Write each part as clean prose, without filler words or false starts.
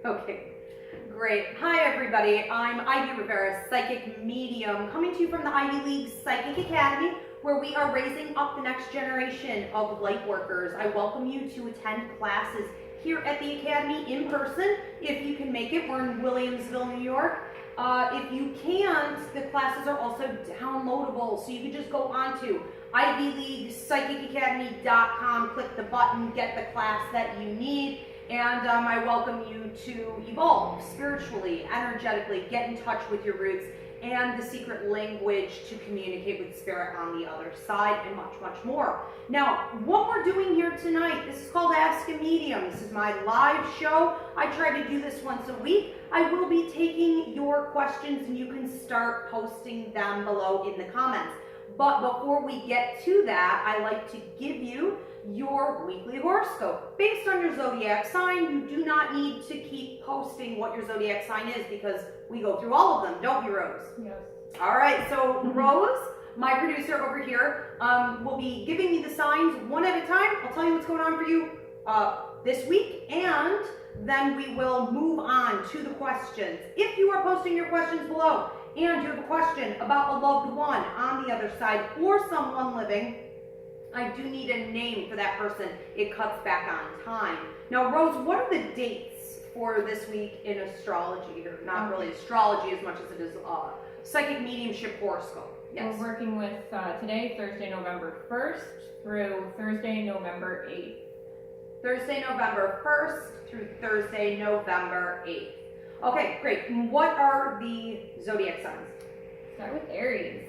Okay, great. Hi everybody, I'm Ivy Rivera, psychic medium, coming to you from the Ivy League Psychic Academy, where we are raising up the next generation of light workers. I welcome you to attend classes here at the Academy in person, if you can make it. We're in Williamsville, New York. If you can't, the classes are also downloadable, so you can just go on to ivyleaguepsychicacademy.com, click the button, get the class that you need, and I welcome you to evolve spiritually, energetically, get in touch with your roots and the secret language to communicate with spirit on the other side, and much, much more. Now, what we're doing here tonight, this is called Ask a Medium. This is my live show. I try to do this once a week. I will be taking your questions, and you can start posting them below in the comments. But before we get to that, I like to give you your weekly horoscope. Based on your zodiac sign, you do not need to keep posting what your zodiac sign is, because we go through all of them, don't we, Rose? Yes. All right, so Rose, my producer over here, will be giving me the signs one at a time. I'll tell you what's going on for you this week, and then we will move on to the questions. If you are posting your questions below and you have a question about a loved one on the other side or someone living, I do need a name for that person. It cuts back on time. Now, Rose, what are the dates for this week in astrology? Or not really astrology as much as it is psychic mediumship horoscope. Yes. We're working with today, Thursday, November 1st through Thursday, November 8th. Thursday, November 1st through Thursday, November 8th. Okay, great. What are the zodiac signs? Start with Aries.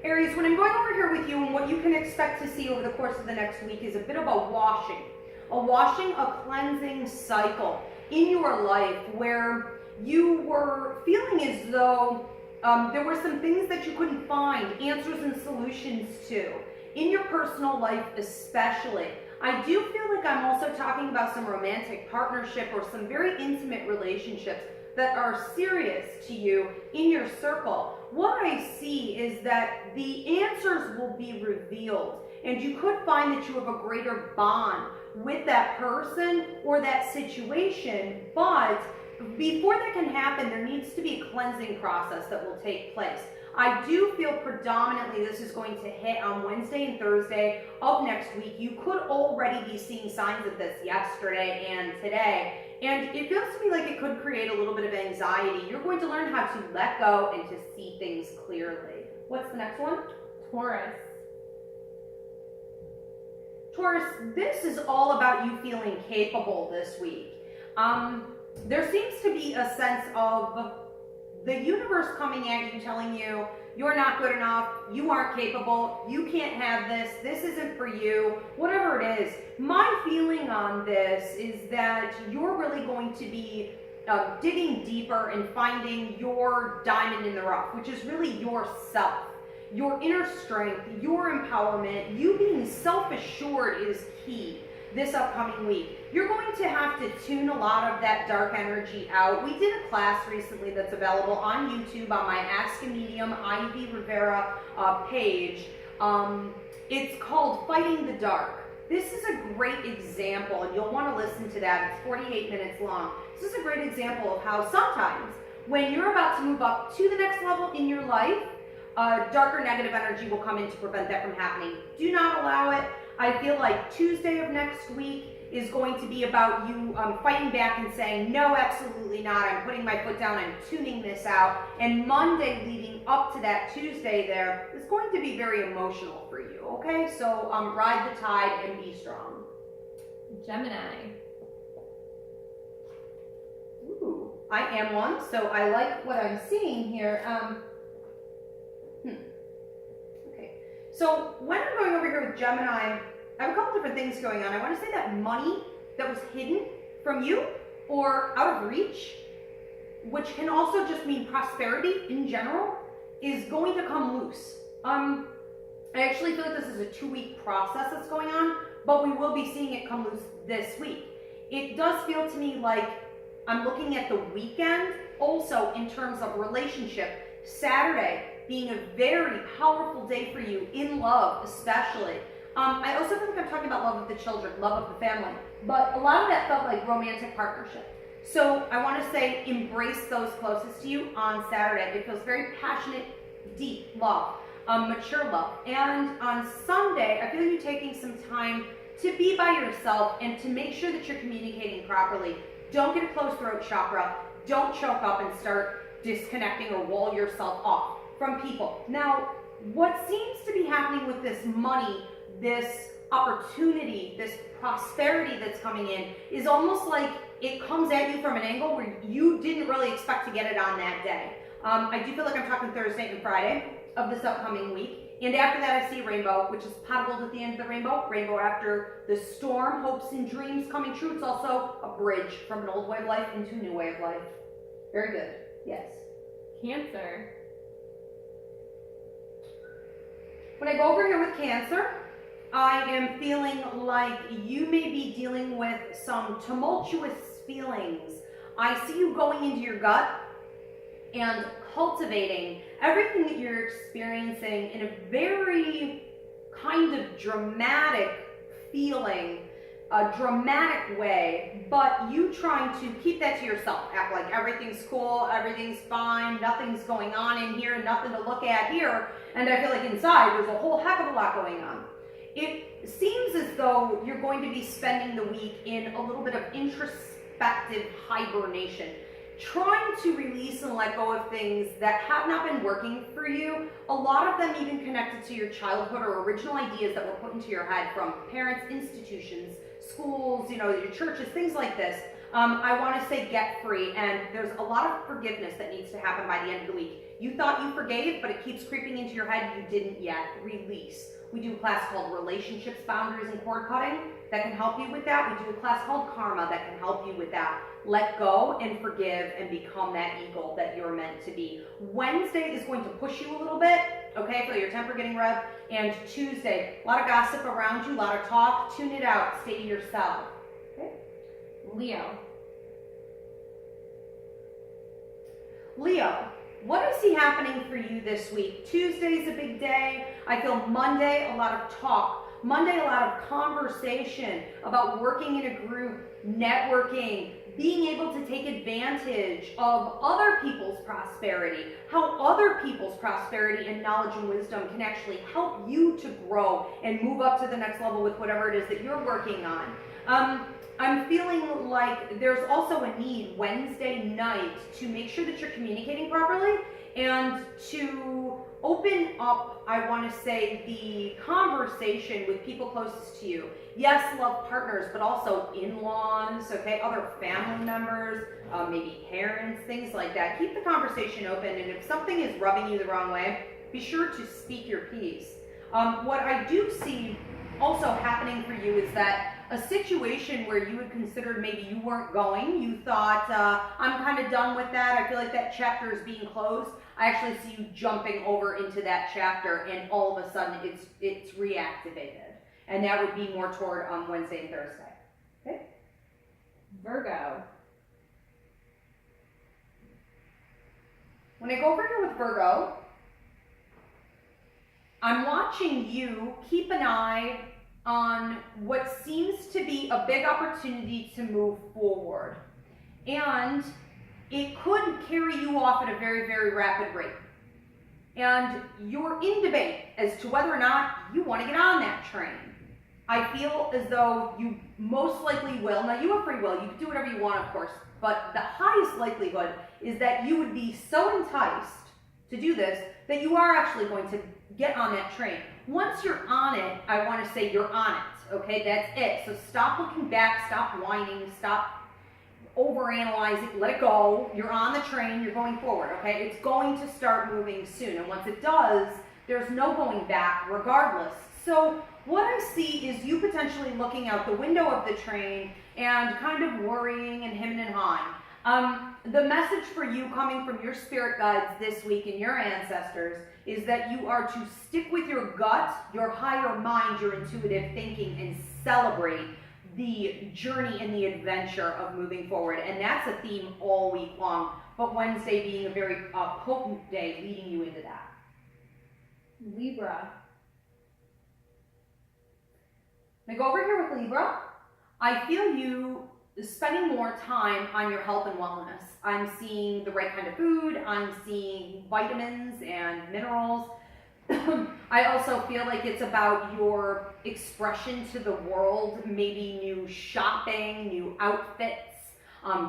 Aries, when I'm going over here with you, and what you can expect to see over the course of the next week is a bit of a washing, a cleansing cycle in your life where you were feeling as though there were some things that you couldn't find answers and solutions to in your personal life especially. I do feel like I'm also talking about some romantic partnership or some very intimate relationships that are serious to you in your circle. What I see is that the answers will be revealed, and you could find that you have a greater bond with that person or that situation, but before that can happen, there needs to be a cleansing process that will take place. I do feel predominantly this is going to hit on Wednesday and Thursday of next week. You could already be seeing signs of this yesterday and today. And it feels to me like it could create a little bit of anxiety. You're going to learn how to let go and to see things clearly. What's the next one? Taurus. Taurus, this is all about you feeling capable this week. There seems to be a sense of the universe coming at you, telling you, you're not good enough, you aren't capable, you can't have this isn't for you, whatever it is. My feeling on this is that you're really going to be digging deeper and finding your diamond in the rough, which is really yourself, your inner strength, your empowerment. You being self-assured is key this upcoming week. You're going to have to tune a lot of that dark energy out. We did a class recently that's available on YouTube on my Ask a Medium Ivy Rivera page. It's called Fighting the Dark. This is a great example, and you'll want to listen to that. It's 48 minutes long. This is a great example of how sometimes when you're about to move up to the next level in your life, darker negative energy will come in to prevent that from happening. Do not allow it. I feel like Tuesday of next week is going to be about you fighting back and saying, no, absolutely not. I'm putting my foot down. I'm tuning this out. And Monday leading up to that Tuesday there is going to be very emotional for you, okay? So ride the tide and be strong. Gemini. Ooh, I am one, so I like what I'm seeing here. So when I'm going over here with Gemini, I have a couple different things going on. I want to say that money that was hidden from you or out of reach, which can also just mean prosperity in general, is going to come loose. I actually feel like this is a 2-week process that's going on, but we will be seeing it come loose this week. It does feel to me like I'm looking at the weekend also in terms of relationship. Saturday being a very powerful day for you in love, especially. I also feel like I'm talking about love of the children, love of the family, but a lot of that felt like romantic partnership. So I want to say embrace those closest to you on Saturday. It feels very passionate, deep love, mature love. And on Sunday, I feel you taking some time to be by yourself and to make sure that you're communicating properly. Don't get a closed throat chakra. Don't choke up and start disconnecting or wall yourself off from people. Now, what seems to be happening with this money, this opportunity, this prosperity that's coming in is almost like it comes at you from an angle where you didn't really expect to get it on that day. I do feel like I'm talking Thursday and Friday of this upcoming week. And after that, I see rainbow, which is pot of gold at the end of the rainbow. Rainbow after the storm, hopes and dreams coming true. It's also a bridge from an old way of life into a new way of life. Very good. Yes. Cancer. When I go over here with Cancer, I am feeling like you may be dealing with some tumultuous feelings. I see you going into your gut and cultivating everything that you're experiencing in a very kind of dramatic feeling, a dramatic way, but you trying to keep that to yourself, act like everything's cool, everything's fine, nothing's going on in here, nothing to look at here, and I feel like inside there's a whole heck of a lot going on. It seems as though you're going to be spending the week in a little bit of introspective hibernation, trying to release and let go of things that have not been working for you, a lot of them even connected to your childhood or original ideas that were put into your head from parents, institutions, schools, your churches, things like this. I want to say get free, and there's a lot of forgiveness that needs to happen by the end of the week. You thought you forgave, but it keeps creeping into your head. You didn't yet. Release. We do a class called Relationships, Boundaries, and Cord Cutting that can help you with that. We do a class called Karma that can help you with that. Let go and forgive and become that eagle that you're meant to be. Wednesday is going to push you a little bit, okay? Feel your temper getting revved. And Tuesday, a lot of gossip around you, a lot of talk. Tune it out. Stay to yourself. Okay? Leo. Leo, what I see happening for you this week? Tuesday's a big day. I feel Monday, a lot of talk. Monday, a lot of conversation about working in a group, networking, being able to take advantage of other people's prosperity, how other people's prosperity and knowledge and wisdom can actually help you to grow and move up to the next level with whatever it is that you're working on. I'm feeling like there's also a need Wednesday night to make sure that you're communicating properly and to open up, I want to say, the conversation with people closest to you. Yes, love partners, but also in-laws, okay, other family members, maybe parents, things like that. Keep the conversation open, and if something is rubbing you the wrong way, be sure to speak your piece. What I do see also happening for you is that a situation where you had considered maybe you weren't going, you thought, I'm kind of done with that, I feel like that chapter is being closed. I actually see you jumping over into that chapter, and all of a sudden it's reactivated. And that would be more toward Wednesday and Thursday. Okay? Virgo. When I go over here with Virgo, I'm watching you keep an eye on what seems to be a big opportunity to move forward. And it could carry you off at a very, very rapid rate. And you're in debate as to whether or not you want to get on that train. I feel as though you most likely will. Now, you have free will. You can do whatever you want, of course. But the highest likelihood is that you would be so enticed to do this that you are actually going to get on that train. Once you're on it, I want to say you're on it, okay? That's it. So stop looking back, stop whining, stop overanalyzing, let it go. You're on the train, you're going forward, okay? It's going to start moving soon, and once it does, there's no going back regardless. So what I see is you potentially looking out the window of the train and kind of worrying and hemming and hawing. The message for you coming from your spirit guides this week and your ancestors is that you are to stick with your gut, your higher mind, your intuitive thinking, and celebrate the journey and the adventure of moving forward. And that's a theme all week long, but Wednesday being a very potent day leading you into that. Libra. I go over here with Libra. I feel you spending more time on your health and wellness. I'm seeing the right kind of food. I'm seeing vitamins and minerals. I also feel like it's about your expression to the world, maybe new shopping, new outfits,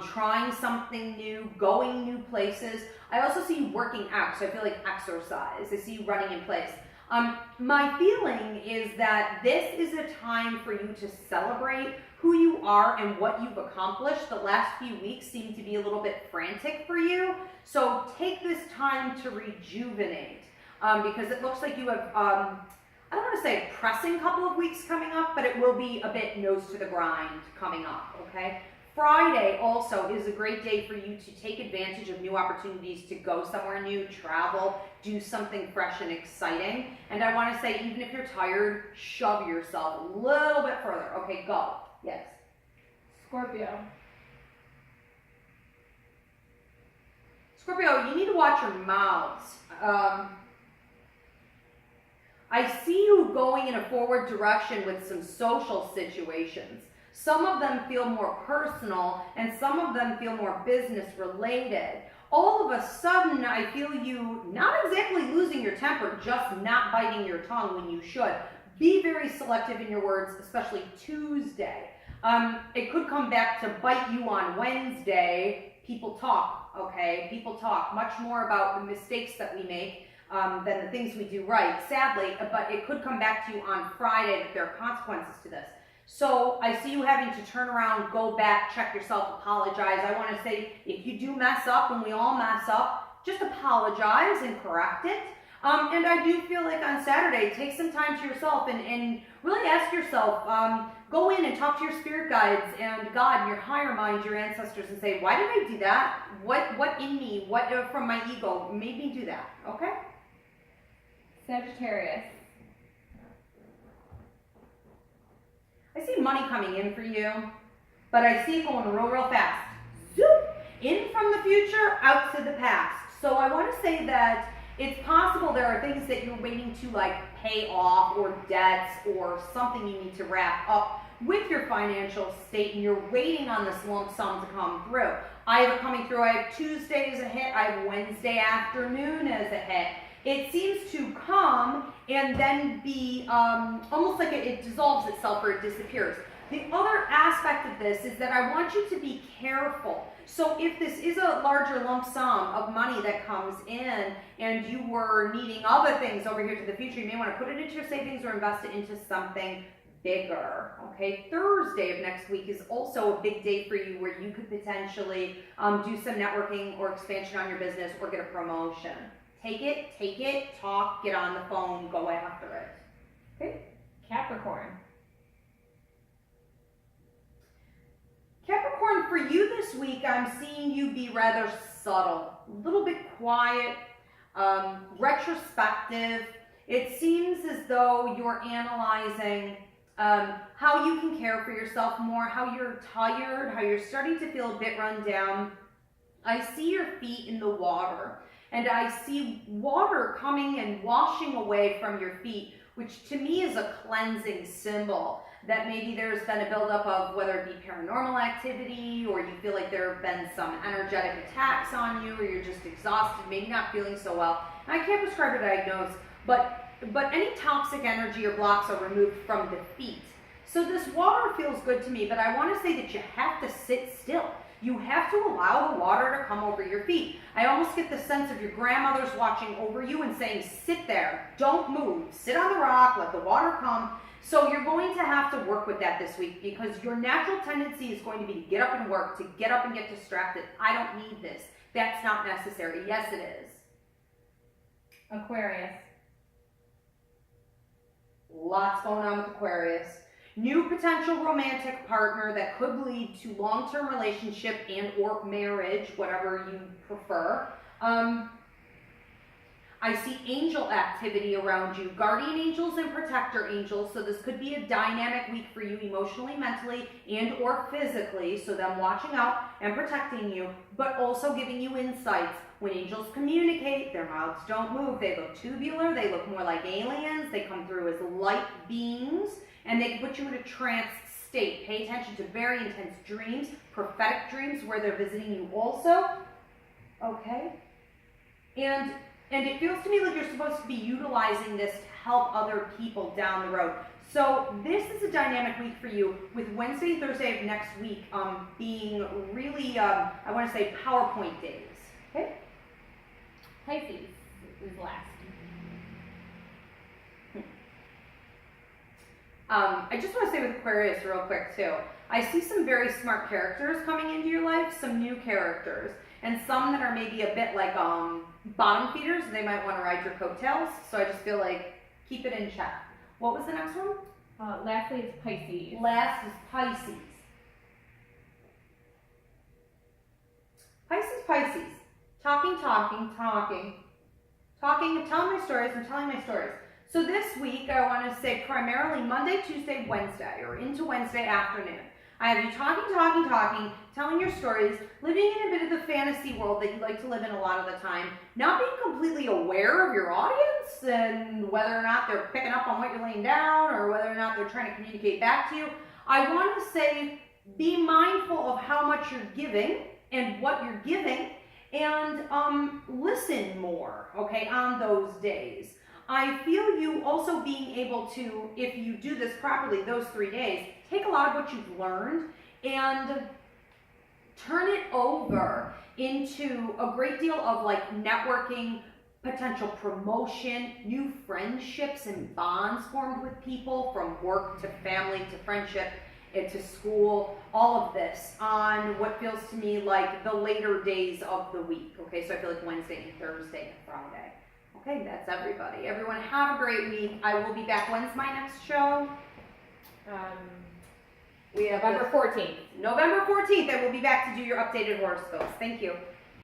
trying something new, going new places. I also see you working out, so I feel like exercise. I see you running in place. My feeling is that this is a time for you to celebrate who you are and what you've accomplished. The last few weeks seem to be a little bit frantic for you, so take this time to rejuvenate. Because it looks like you have, I don't want to say a pressing couple of weeks coming up, but it will be a bit nose to the grind coming up, okay? Friday also is a great day for you to take advantage of new opportunities to go somewhere new, travel, do something fresh and exciting. And I want to say, even if you're tired, shove yourself a little bit further. Okay, go. Yes. Scorpio. Scorpio, you need to watch your mouths. I see you going in a forward direction with some social situations. Some of them feel more personal and some of them feel more business related. All of a sudden, I feel you not exactly losing your temper, just not biting your tongue when you should. Be very selective in your words, especially Tuesday. It could come back to bite you on Wednesday. People talk, okay? People talk much more about the mistakes that we make than the things we do right, sadly, but it could come back to you on Friday if there are consequences to this. So I see you having to turn around, go back, check yourself, apologize. I want to say, if you do mess up, and we all mess up, just apologize and correct it. And I do feel like on Saturday, take some time to yourself and really ask yourself, go in and talk to your spirit guides and God and your higher mind, your ancestors, and say, why did I do that? What in me, what from my ego made me do that, okay? Sagittarius. I see money coming in for you, but I see it going real fast. Zoop! In from the future, out to the past. So I want to say that it's possible there are things that you're waiting to like pay off or debts or something you need to wrap up with your financial state and you're waiting on this lump sum to come through. I have it coming through. I have Tuesday as a hit. I have Wednesday afternoon as a hit. It seems to come and then be almost like it dissolves itself or it disappears. The other aspect of this is that I want you to be careful. So if this is a larger lump sum of money that comes in and you were needing other things over here to the future, you may want to put it into your savings or invest it into something bigger. Okay, Thursday of next week is also a big day for you where you could potentially do some networking or expansion on your business or get a promotion. Take it, talk, get on the phone, go after it. Okay? Capricorn. Capricorn, for you this week, I'm seeing you be rather subtle, a little bit quiet, retrospective. It seems as though you're analyzing how you can care for yourself more, how you're tired, how you're starting to feel a bit run down. I see your feet in the water. And I see water coming and washing away from your feet, which to me is a cleansing symbol that maybe there's been a buildup of whether it be paranormal activity or you feel like there have been some energetic attacks on you or you're just exhausted, maybe not feeling so well. And I can't prescribe or diagnose, but any toxic energy or blocks are removed from the feet. So this water feels good to me, but I want to say that you have to sit still. You have to allow the water to come over your feet. I almost get the sense of your grandmother's watching over you and saying, sit there, don't move, sit on the rock, let the water come. So you're going to have to work with that this week because your natural tendency is going to be to get up and work, to get up and get distracted. I don't need this. That's not necessary. Yes, it is. Aquarius. Lots going on with Aquarius. New potential romantic partner that could lead to long-term relationship and or marriage, whatever you prefer. I see angel activity around you, guardian angels and protector angels. So this could be a dynamic week for you emotionally, mentally, and or physically. So them watching out and protecting you, but also giving you insights. When angels communicate, their mouths don't move. They look tubular. They look more like aliens. They come through as light beings. and they can put you in a trance state. Pay attention to very intense dreams, prophetic dreams where they're visiting you also. Okay? And it feels to me like you're supposed to be utilizing this to help other people down the road. So this is a dynamic week for you, with Wednesday and Thursday of next week being really, I want to say, PowerPoint days. Okay? Pisces is last. I just want to say with Aquarius real quick too, I see some very smart characters coming into your life, some new characters, and some that are maybe a bit like bottom feeders, and they might want to ride your coattails, so I just feel like keep it in check. What was the next one? Lastly, it's Pisces. Last is Pisces. Pisces. Talking, telling my stories, I'm telling my stories. So this week, I want to say primarily Monday, Tuesday, Wednesday, or into Wednesday afternoon. I have you talking, telling your stories, living in a bit of the fantasy world that you like to live in a lot of the time, not being completely aware of your audience and whether or not they're picking up on what you're laying down or whether or not they're trying to communicate back to you. I want to say be mindful of how much you're giving and what you're giving, and listen more, okay, on those days. I feel you also being able to, if you do this properly, those 3 days, take a lot of what you've learned and turn it over into a great deal of like networking, potential promotion, new friendships and bonds formed with people, from work to family to friendship to school, all of this on what feels to me like the later days of the week. Okay, so I feel like Wednesday and Thursday and Friday. Okay, that's everybody. Everyone have a great week. I will be back. When's my next show? We have November 14th. November 14th, I will be back to do your updated horoscopes. Thank you.